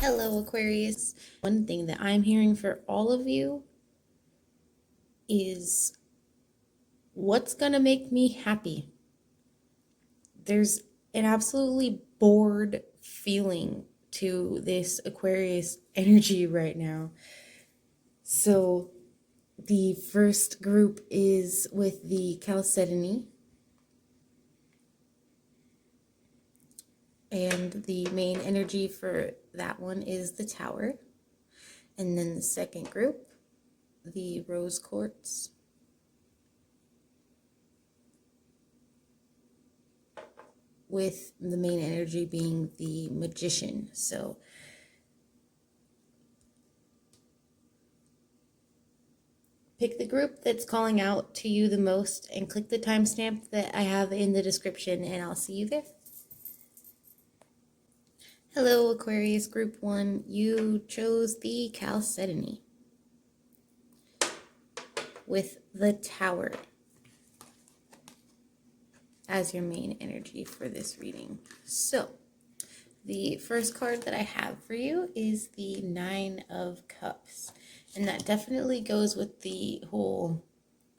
Hello, Aquarius. One thing that I'm hearing for all of you is what's going to make me happy. There's an absolutely bored feeling to this Aquarius energy right now. So the first group is with the Chalcedony. And the main energy for that one is the Tower. And then the second group, the Rose Quartz. With the main energy being the Magician. So pick the group that's calling out to you the most and click the timestamp that I have in the description, and I'll see you there. Hello, Aquarius Group 1. You chose the Chalcedony with the Tower as your main energy for this reading. So the first card that I have for you is the Nine of Cups. And that definitely goes with the whole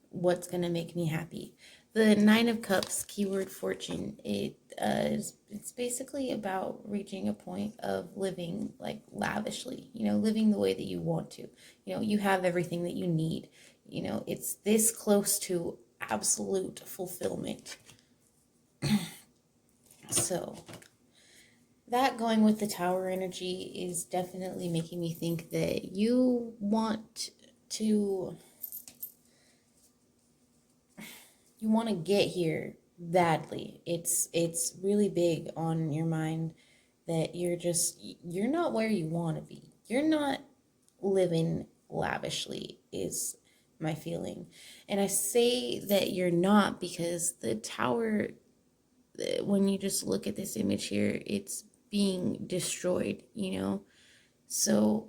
what's going to make me happy. The Nine of Cups, keyword fortune, it's basically about reaching a point of living like lavishly, living the way that you want to. You have everything that you need. It's this close to absolute fulfillment. So that going with the Tower energy is definitely making me think that you want to get here badly. It's really big on your mind that you're not where you want to be. You're not living lavishly is my feeling. And I say that you're not because the Tower, when you just look at this image here, it's being destroyed, So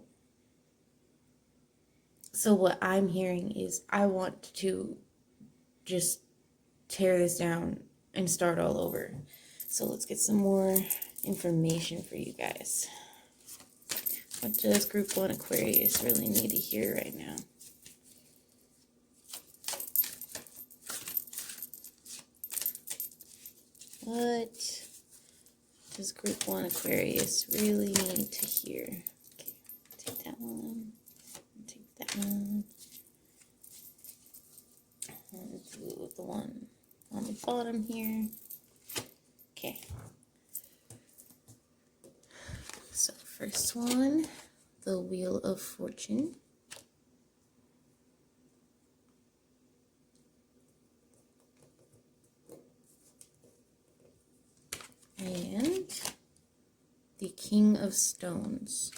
what I'm hearing is I want to just tear this down and start all over. So let's get some more information for you guys. What does Group 1 Aquarius really need to hear right now? What does Group 1 Aquarius really need to hear? Okay, take that one. Take that one. And do the one on the bottom here. Okay. So first one, the Wheel of Fortune. And the King of Stones.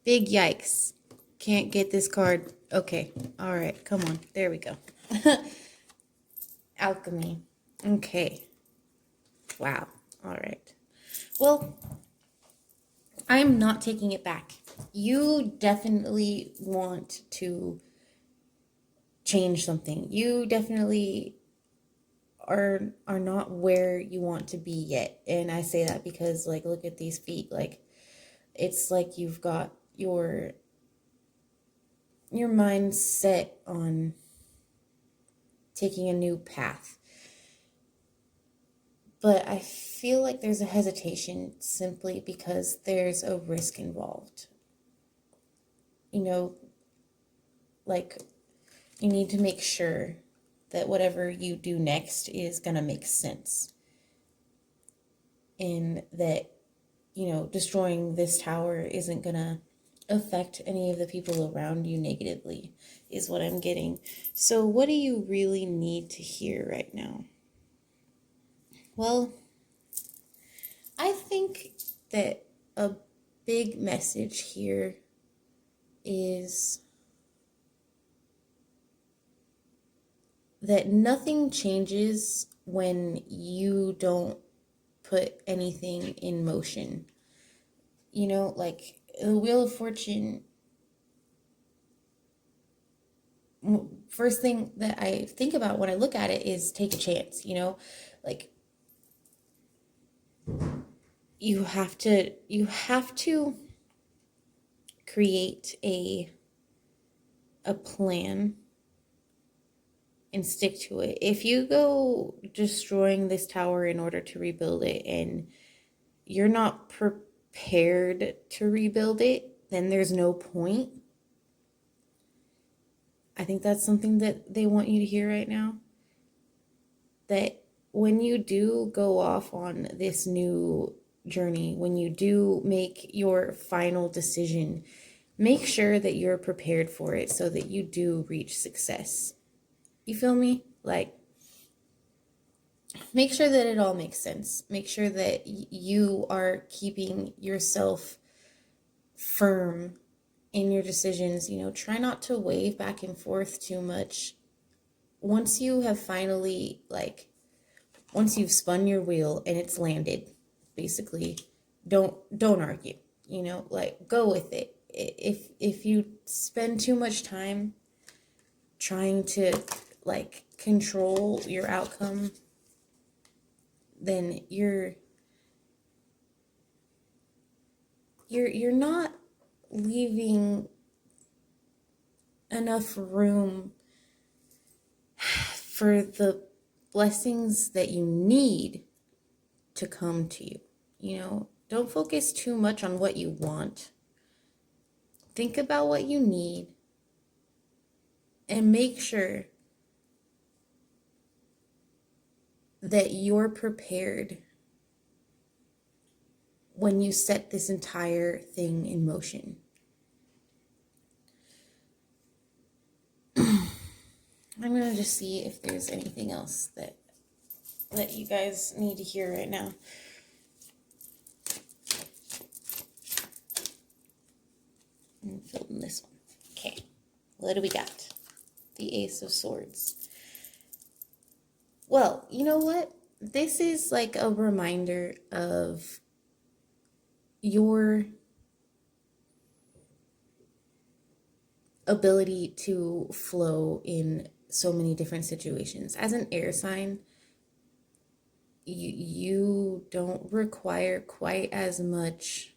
Big yikes. Can't get this card. Okay. All right. Come on. There we go. Alchemy. Okay. Wow. All right. Well, I'm not taking it back. You definitely want to change something. You definitely are not where you want to be yet. And I say that because, like, look at these feet. Like, it's like you've got your mind set on taking a new path. But I feel like there's a hesitation simply because there's a risk involved. Like, you need to make sure that whatever you do next is going to make sense. And that, destroying this tower isn't going to affect any of the people around you negatively, is what I'm getting. So what do you really need to hear right now? Well, I think that a big message here is that nothing changes when you don't put anything in motion. Like the Wheel of Fortune first thing that I think about when I look at it is take a chance, you know? Like, you have to create a plan and stick to it. If you go destroying this tower in order to rebuild it and you're not prepared to rebuild it, then there's no point. I think that's something that they want you to hear right now. That when you do go off on this new journey, when you do make your final decision, make sure that you're prepared for it so that you do reach success. You feel me? Like, make sure that it all makes sense. Make sure that you are keeping yourself firm in your decisions. You know, try not to wave back and forth too much. Once you have finally, like, once you've spun your wheel and it's landed, basically, don't argue. You know, like, go with it. If you spend too much time trying to, like, control your outcome, then you're not leaving enough room for the blessings that you need to come to you. You know, don't focus too much on what you want. Think about what you need and make sure that you're prepared when you set this entire thing in motion. I'm going to just see if there's anything else that you guys need to hear right now. I'm filling this one. Okay, what do we got? The Ace of Swords. Well, you know what? This is like a reminder of your ability to flow in so many different situations. As an air sign, you don't require quite as much.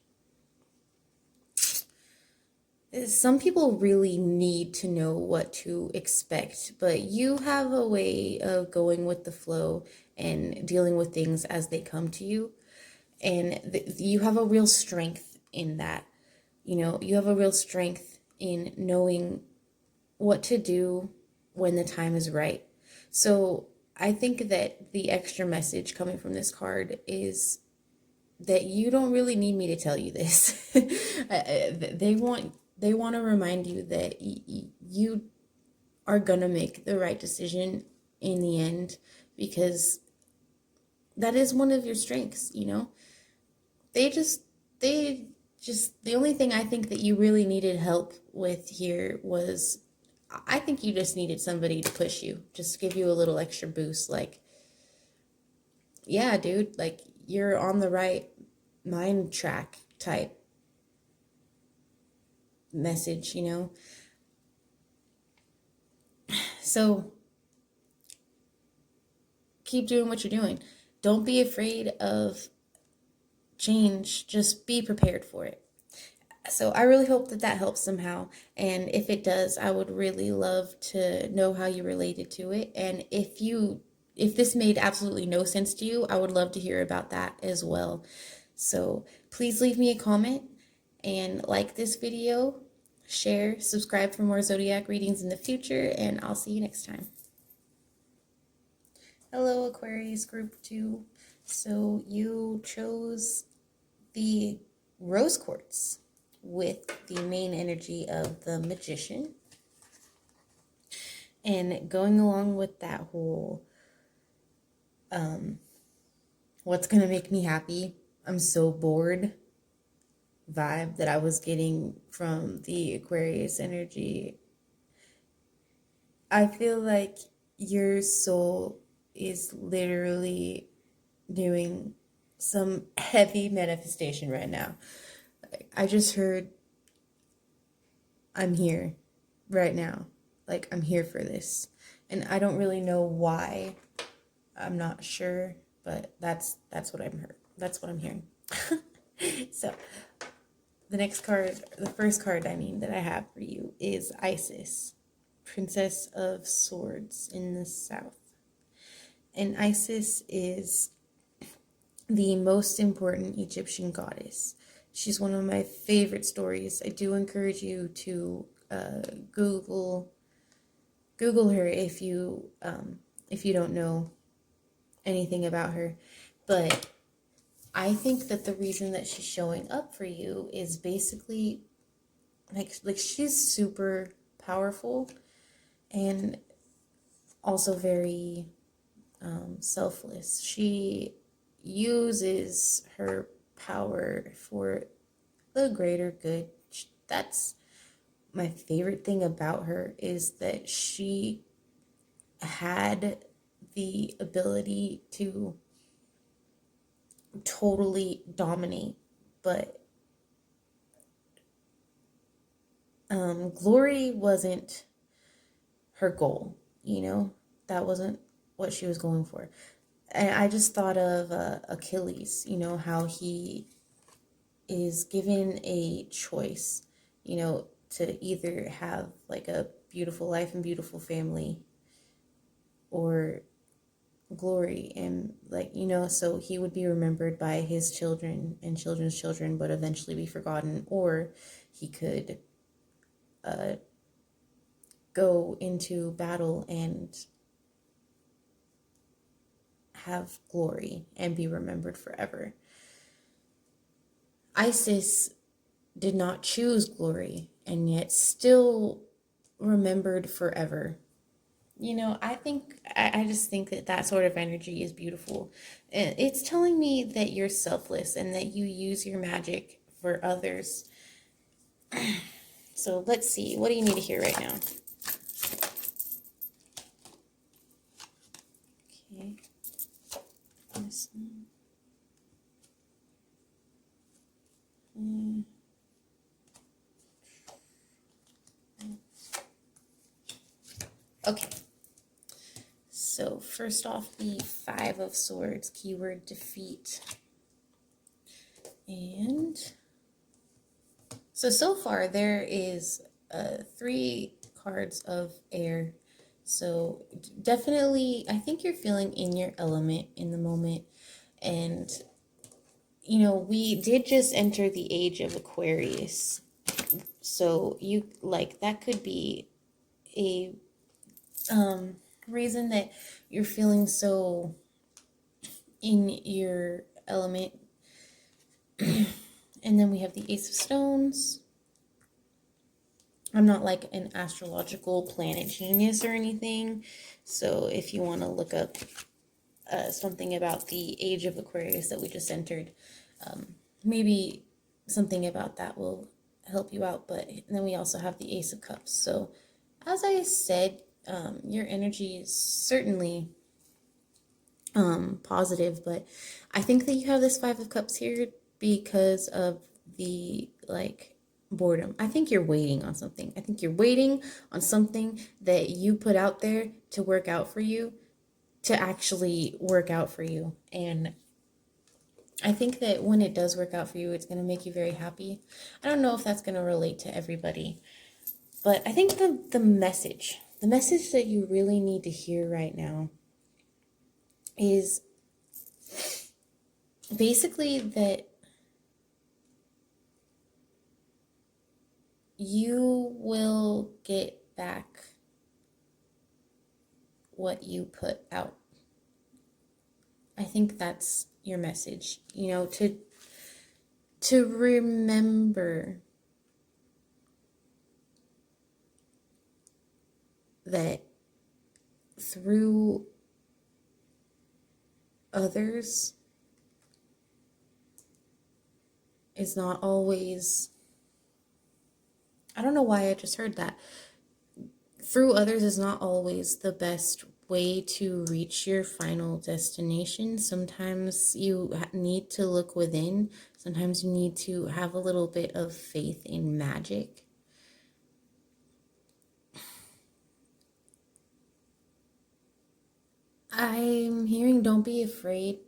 Some people really need to know what to expect, but you have a way of going with the flow and dealing with things as they come to you. And you have a real strength in that. You know, you have a real strength in knowing what to do when the time is right. So I think that the extra message coming from this card is that you don't really need me to tell you this. They want to remind you that you are gonna make the right decision in the end, because that is one of your strengths. You know, the only thing I think that you really needed help with here was, I think you just needed somebody to push you, just give you a little extra boost. Like, yeah, dude, like, you're on the right mind track type message, you know? So keep doing what you're doing. Don't be afraid of change. Just be prepared for it. So I really hope that that helps somehow. And if it does, I would really love to know how you related to it. And if this made absolutely no sense to you, I would love to hear about that as well. So please leave me a comment and like this video, share, subscribe for more zodiac readings in the future, and I'll see you next time. Hello, Aquarius Group 2. So you chose the Rose Quartz with the main energy of the Magician. And going along with that whole, what's going to make me happy, I'm so bored vibe that I was getting from the Aquarius energy, I feel like your soul is literally doing some heavy manifestation right now. I just heard, I'm here right now. like, I'm here for this. And I don't really know why. I'm not sure, but that's what I'm hearing. So the first card that I have for you is Isis, Princess of Swords in the South. And Isis is the most important Egyptian goddess. She's one of my favorite stories. I do encourage you to Google her if you don't know anything about her. But I think that the reason that she's showing up for you is basically like she's super powerful and also very selfless. She uses her power for the greater good. That's my favorite thing about her, is that she had the ability to totally dominate, but glory wasn't her goal, that wasn't what she was going for. And I just thought of Achilles, how he is given a choice, to either have like a beautiful life and beautiful family, or glory, and so he would be remembered by his children and children's children, but eventually be forgotten. Or he could go into battle and have glory and be remembered forever. Isis did not choose glory and yet still remembered forever. I just think that sort of energy is beautiful. It's telling me that you're selfless and that you use your magic for others. So let's see. What do you need to hear right now? Okay. Okay. So first off, the Five of Swords, keyword defeat. And so far there is 3 cards of air. So definitely, I think you're feeling in your element in the moment. And, we did just enter the age of Aquarius. So that could be a reason that you're feeling so in your element. And then we have the Ace of Stones. I'm not like an astrological planet genius or anything, so if you want to look up something about the age of Aquarius that we just entered, maybe something about that will help you out. But then we also have the Ace of Cups. So as I said, your energy is certainly positive, but I think that you have this Five of Cups here because of the boredom. I think you're waiting on something. I think you're waiting on something that you put out there to work out for you, to actually work out for you. And I think that when it does work out for you, it's going to make you very happy. I don't know if that's going to relate to everybody, but I think the message that you really need to hear right now is basically that you will get back what you put out. I think that's your message, to remember that through others is not always, I don't know why I just heard that. Through others is not always the best way to reach your final destination. Sometimes you need to look within. Sometimes you need to have a little bit of faith in magic. I'm hearing don't be afraid.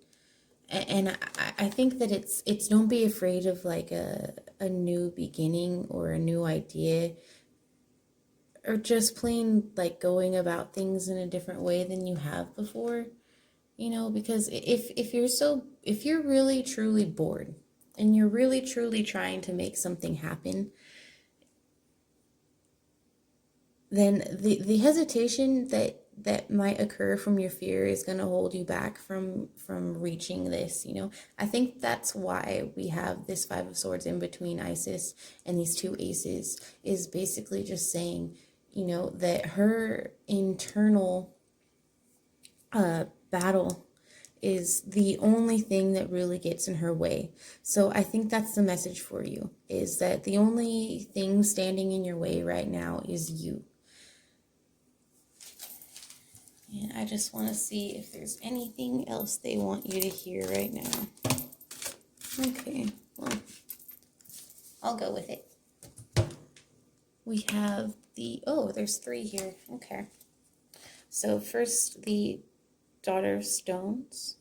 And I think that it's don't be afraid of like a new beginning or a new idea, or just plain like going about things in a different way than you have before. Because if you're really truly bored and you're really truly trying to make something happen, then the hesitation that might occur from your fear is going to hold you back from reaching this. I think that's why we have this Five of Swords in between Isis and these two aces, is basically just saying, that her internal battle is the only thing that really gets in her way. So I think that's the message for you, is that the only thing standing in your way right now is you. And I just want to see if there's anything else they want you to hear right now. Okay, well, I'll go with it. We have there's 3 here. Okay. So first, the Daughter of Stones.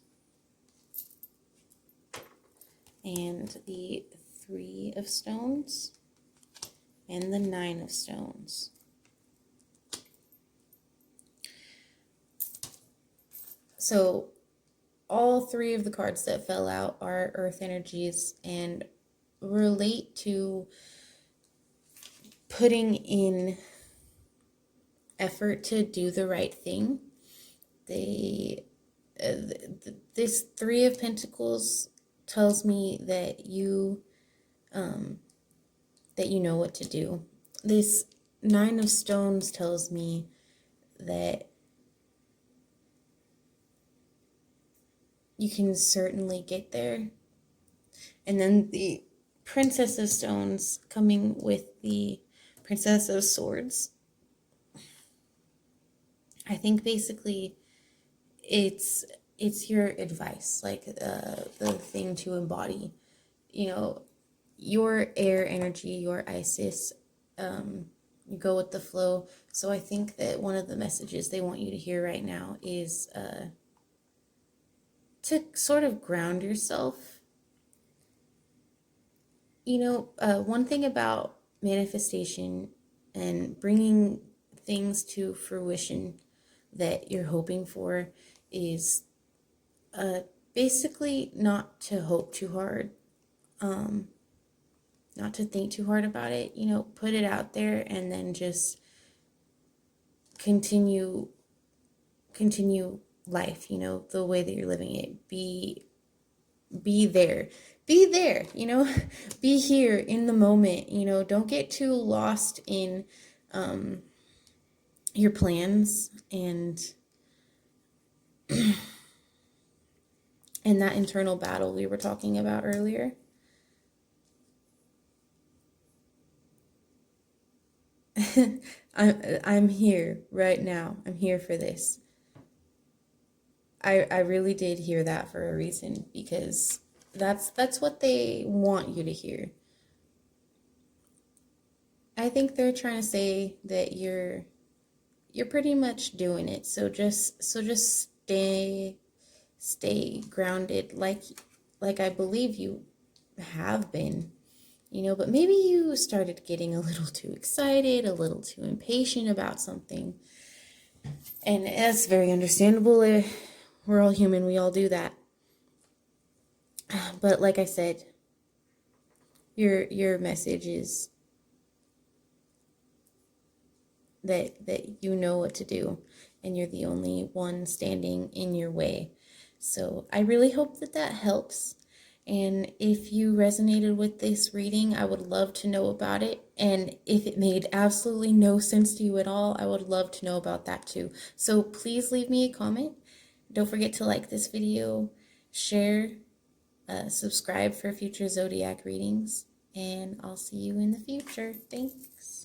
And the 3 of Stones. And the 9 of Stones. So all 3 of the cards that fell out are earth energies and relate to putting in effort to do the right thing. This 3 of Pentacles tells me that you know what to do. This 9 of Stones tells me that you can certainly get there. And then the Princess of Stones coming with the Princess of Swords. I think basically it's your advice, like the thing to embody. Your air energy, your Isis, you go with the flow. So I think that one of the messages they want you to hear right now is to sort of ground yourself. One thing about manifestation and bringing things to fruition that you're hoping for is basically not to hope too hard, not to think too hard about it. Put it out there and then just continue life, the way that you're living it. Be there. Be there, be here in the moment. Don't get too lost in your plans and that internal battle we were talking about earlier. I'm here right now. I'm here for this. I really did hear that for a reason, because that's what they want you to hear. I think they're trying to say that you're pretty much doing it. So just stay grounded, like I believe you have been. But maybe you started getting a little too excited, a little too impatient about something. And that's very understandable. We're all human. We all do that. But like I said, your message is that you know what to do, and you're the only one standing in your way. So I really hope that helps. And if you resonated with this reading, I would love to know about it. And if it made absolutely no sense to you at all, I would love to know about that too. So please leave me a comment. Don't forget to like this video, share, subscribe for future zodiac readings, and I'll see you in the future. Thanks.